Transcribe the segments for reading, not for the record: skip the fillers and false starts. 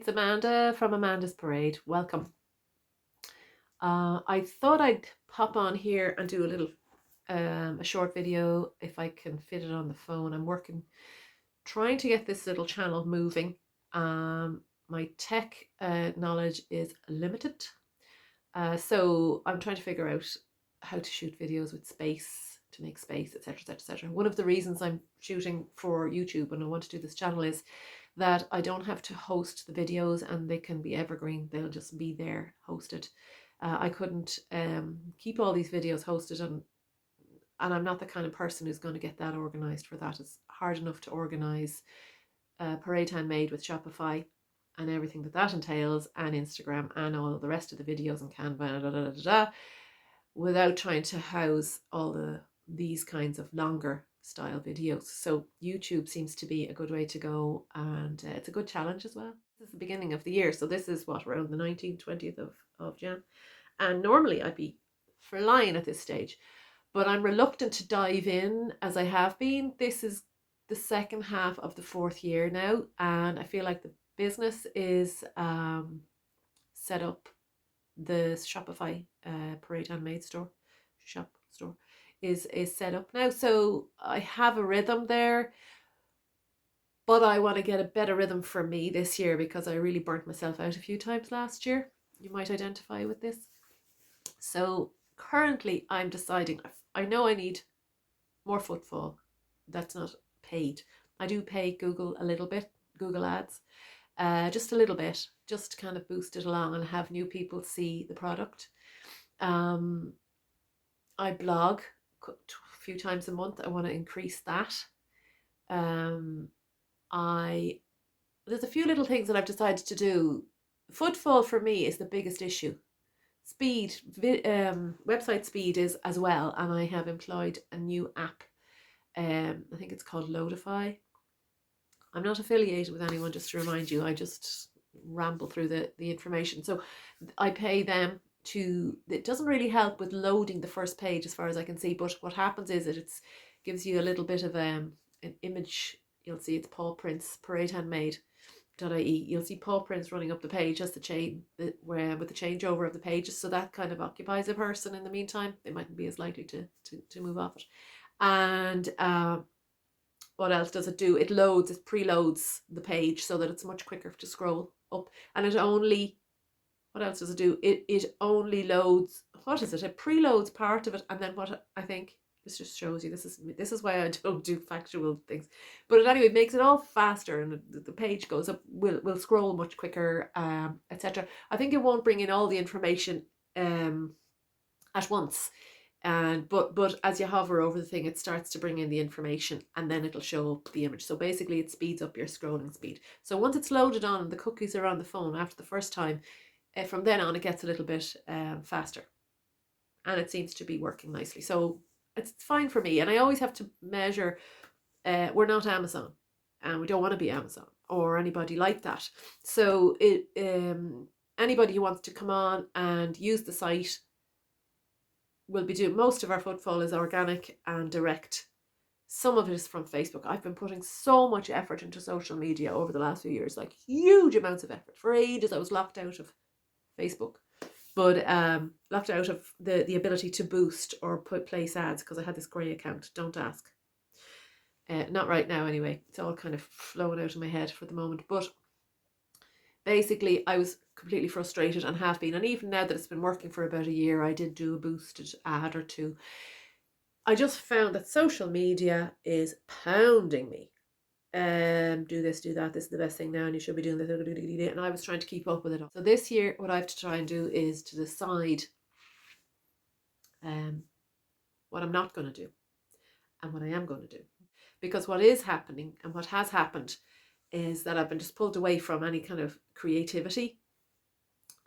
it's Amanda from Amanda's Parade. Welcome. I thought I'd pop on here and do a short video if I can fit it on the phone. I'm trying to get this little channel moving. My tech knowledge is limited, so I'm trying to figure out how to shoot videos with space, to make space, etc., etc., etc. One of the reasons I'm shooting for YouTube and I want to do this channel is that I don't have to host the videos and they can be evergreen. They'll just be there hosted. I couldn't keep all these videos hosted, and I'm not the kind of person who's going to get that organized for that. It's hard enough to organize Parade Handmade with Shopify and everything that entails, and Instagram and all of the rest of the videos and Canva, without trying to house all these kinds of longer style videos. So YouTube seems to be a good way to go, and it's a good challenge as well. This is the beginning of the year, so this is what, around the 19th, 20th of Jan, and normally I'd be flying at this stage, but I'm reluctant to dive in as I have been. This is the second half of the fourth year now, and I feel like the business is set up. The Shopify Parade Handmade store is set up now, so I have a rhythm there, but I want to get a better rhythm for me this year because I really burnt myself out a few times last year. You might identify with this. So currently I'm deciding, I know I need more footfall. That's not paid. I do pay Google a little bit, Google ads, just a little bit, just to kind of boost it along and have new people see the product. I blog a few times a month. I want to increase that. There's a few little things that I've decided to do. Footfall for me is the biggest issue. Speed, website speed is as well, and I have employed a new app. I think it's called Loadify. I'm not affiliated with anyone, just to remind you. I just ramble through the information. So I pay them to, it doesn't really help with loading the first page as far as I can see, but what happens is that it gives you a little bit of an image. You'll see it's paw prints, Parade Handmade.ie. You'll see paw prints running up the page as with the changeover of the pages, so that kind of occupies a person in the meantime. They mightn't be as likely to move off it. And what else does it do? It preloads the page so that it's much quicker to scroll up. And what else does it do? It only loads, what is it? It preloads part of it, and then what I think, this just shows you, this is why I don't do factual things. But it anyway makes it all faster, and the page goes up, will scroll much quicker, etc. I think it won't bring in all the information at once. But as you hover over the thing, it starts to bring in the information, and then it'll show up the image. So basically it speeds up your scrolling speed. So once it's loaded on and the cookies are on the phone after the first time, from then on it gets a little bit faster, and it seems to be working nicely. So it's fine for me. And I always have to measure, we're not Amazon, and we don't want to be Amazon or anybody like that. So anybody who wants to come on and use the site will be doing, most of our footfall is organic and direct. Some of it is from Facebook. I've been putting so much effort into social media over the last few years, like huge amounts of effort. For ages I was locked out of Facebook, but locked out of the ability to boost or place ads because I had this grey account. Don't ask. Not right now anyway. It's all kind of flowing out of my head for the moment. But basically I was completely frustrated, and have been. And even now that it's been working for about a year, I did do a boosted ad or two. I just found that social media is pounding me. Do this, do that, this is the best thing now, and you should be doing this, and I was trying to keep up with it all. So this year what I have to try and do is to decide what I'm not going to do and what I am going to do. Because what is happening, and what has happened, is that I've been just pulled away from any kind of creativity.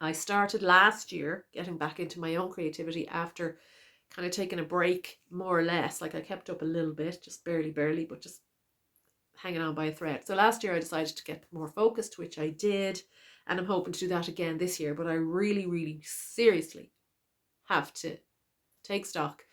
I started last year getting back into my own creativity after kind of taking a break, more or less. Like I kept up a little bit, just barely, but just hanging on by a thread. So last year I decided to get more focused, which I did, and I'm hoping to do that again this year. But I really, really seriously have to take stock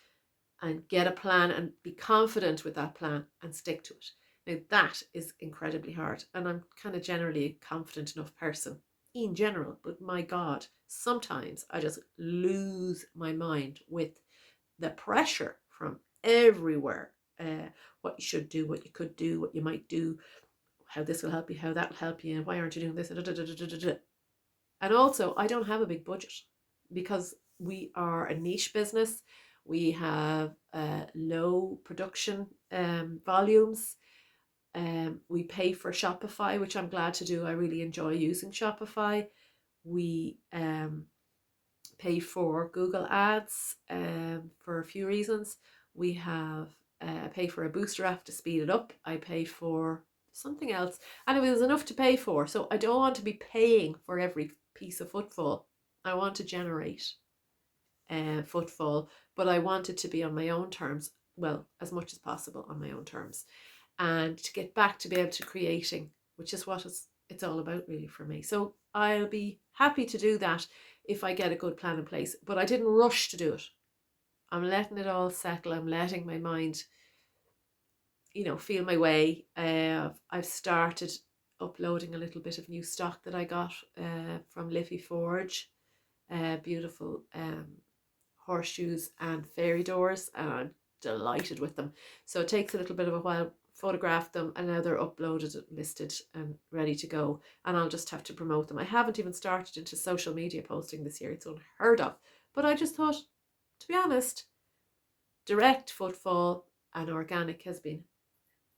and get a plan and be confident with that plan and stick to it. Now that is incredibly hard, and I'm kind of generally a confident enough person in general, but my God, sometimes I just lose my mind with the pressure from everywhere. What you should do, what you could do, what you might do, how this will help you, how that will help you, and why aren't you doing this? And also, I don't have a big budget because we are a niche business. We have low production volumes. We pay for Shopify, which I'm glad to do. I really enjoy using Shopify. We pay for Google Ads for a few reasons. We have pay for a booster app to speed it up. I pay for something else. Anyway, there's enough to pay for. So I don't want to be paying for every piece of footfall. I want to generate footfall, but I want it to be on my own terms. Well, as much as possible on my own terms. And to get back to be able to creating, which is what it's all about really for me. So I'll be happy to do that if I get a good plan in place, but I didn't rush to do it. I'm letting it all settle. I'm letting my mind, feel my way. I've started uploading a little bit of new stock that I got from Liffey Forge, beautiful horseshoes and fairy doors, and I'm delighted with them. So it takes a little bit of a while, photograph them, and now they're uploaded, listed and ready to go, and I'll just have to promote them. I haven't even started into social media posting this year. It's unheard of, but I just thought, to be honest, direct footfall and organic has been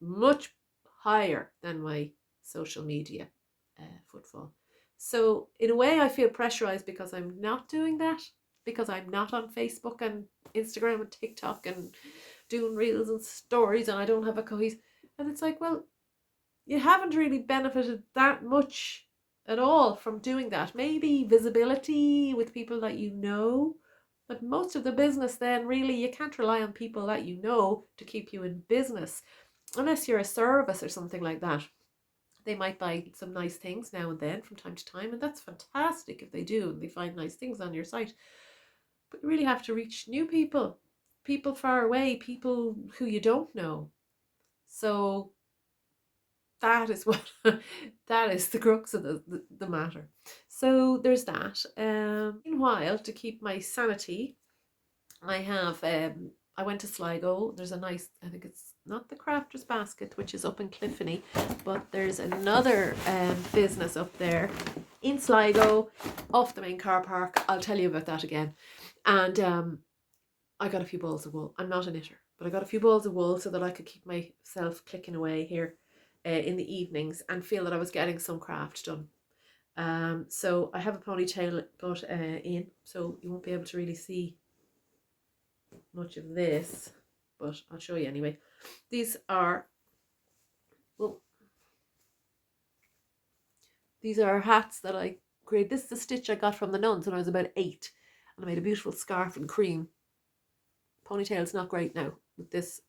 much higher than my social media footfall. So in a way I feel pressurized because I'm not doing that, because I'm not on Facebook and Instagram and TikTok and doing reels and stories, and I don't have a cohesive. And it's like, well, you haven't really benefited that much at all from doing that. Maybe visibility with people that you know, but most of the business then really you can't rely on people that you know to keep you in business unless you're a service or something like that. They might buy some nice things now and then from time to time, and that's fantastic if they do and they find nice things on your site. But you really have to reach new people, people far away, people who you don't know. So that is what that is the crux of the matter. So there's that. Meanwhile, to keep my sanity, I have I went to Sligo. There's a nice, I think it's not the Crafter's Basket, which is up in Cliffany, but there's another business up there in Sligo, off the main car park. I'll tell you about that again. And I got a few balls of wool. I'm not a knitter, but I got a few balls of wool so that I could keep myself clicking away here in the evenings and feel that I was getting some craft done. So I have a ponytail put in, so you won't be able to really see much of this, but I'll show you anyway. These are hats that I created. This is the stitch I got from the nuns when I was about 8, and I made a beautiful scarf in cream. Ponytail's not great now with this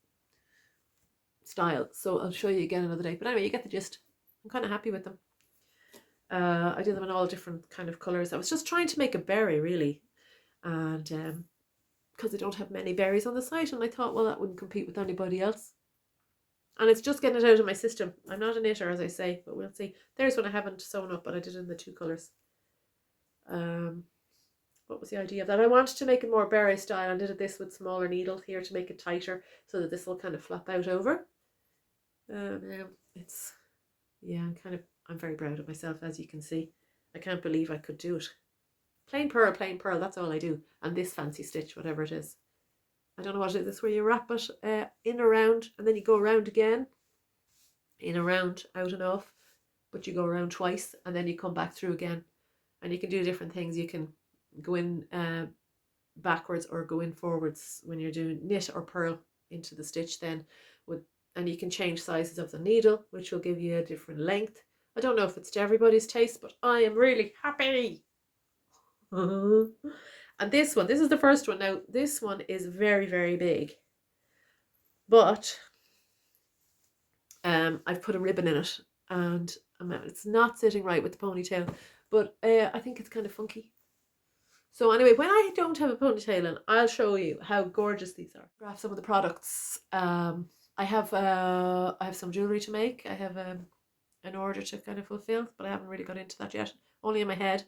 style, so I'll show you again another day. But anyway, you get the gist. I'm kind of happy with them. I did them in all different kind of colours. I was just trying to make a berry really, and because I don't have many berries on the site, and I thought, well, that wouldn't compete with anybody else. And it's just getting it out of my system. I'm not a knitter, as I say, but we'll see. There's one I haven't sewn up, but I did it in the 2 colours. What was the idea of that? I wanted to make it more berry style and did this with smaller needles here to make it tighter so that this will kind of flop out over. I'm very proud of myself, as you can see. I can't believe I could do it. Plain pearl, that's all I do. And this fancy stitch, whatever it is. I don't know what it is. This is where you wrap it in around and then you go around again. In around, out and off. But you go around twice and then you come back through again. And you can do different things. You can go in backwards or go in forwards when you're doing knit or purl into the stitch then. And you can change sizes of the needle, which will give you a different length. I don't know if it's to everybody's taste, but I am really happy. And this is the first one. Now, this one is very, very big. But I've put a ribbon in it and it's not sitting right with the ponytail, but I think it's kind of funky. So anyway, when I don't have a ponytail in, I'll show you how gorgeous these are. Graph some of the products. I have some jewelry to make. I have an order to kind of fulfill, but I haven't really got into that yet. Only in my head.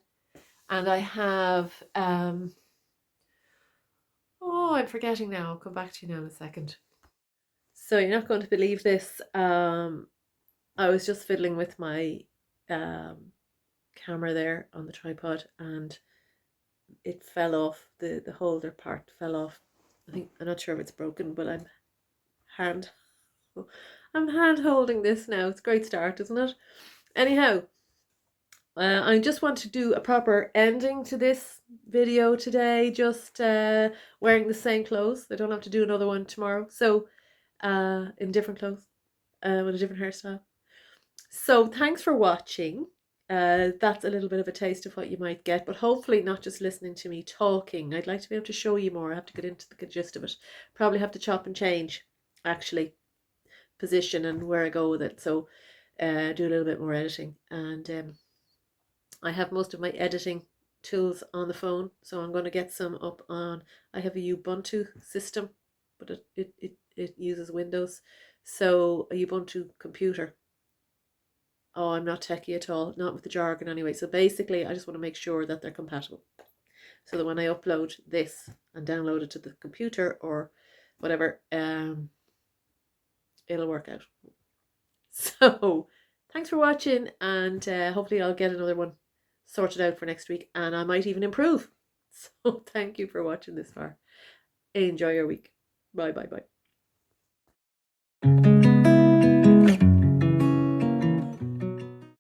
And I have oh, I'm forgetting now. I'll come back to you now in a second. So you're not going to believe this. I was just fiddling with my camera there on the tripod, and it fell off. The holder part fell off. I'm not sure if it's broken, but hand I'm hand holding this now. It's a great start, isn't it? Anyhow, I just want to do a proper ending to this video today. Just wearing the same clothes. I don't have to do another one tomorrow. So in different clothes, with a different hairstyle. So thanks for watching. That's a little bit of a taste of what you might get, but hopefully not just listening to me talking. I'd like to be able to show you more. I have to get into the gist of it. Probably have to chop and change, actually, position and where I go with it. So do a little bit more editing. And I have most of my editing tools on the phone, so I'm going to get some up on. I have a Ubuntu system, but it uses Windows. So a Ubuntu computer. Oh, I'm not techie at all, not with the jargon anyway. So basically, I just want to make sure that they're compatible, so that when I upload this and download it to the computer or whatever, it'll work out. So thanks for watching, and hopefully I'll get another one sorted out for next week, and I might even improve. So thank you for watching this far. Enjoy your week. Bye bye bye.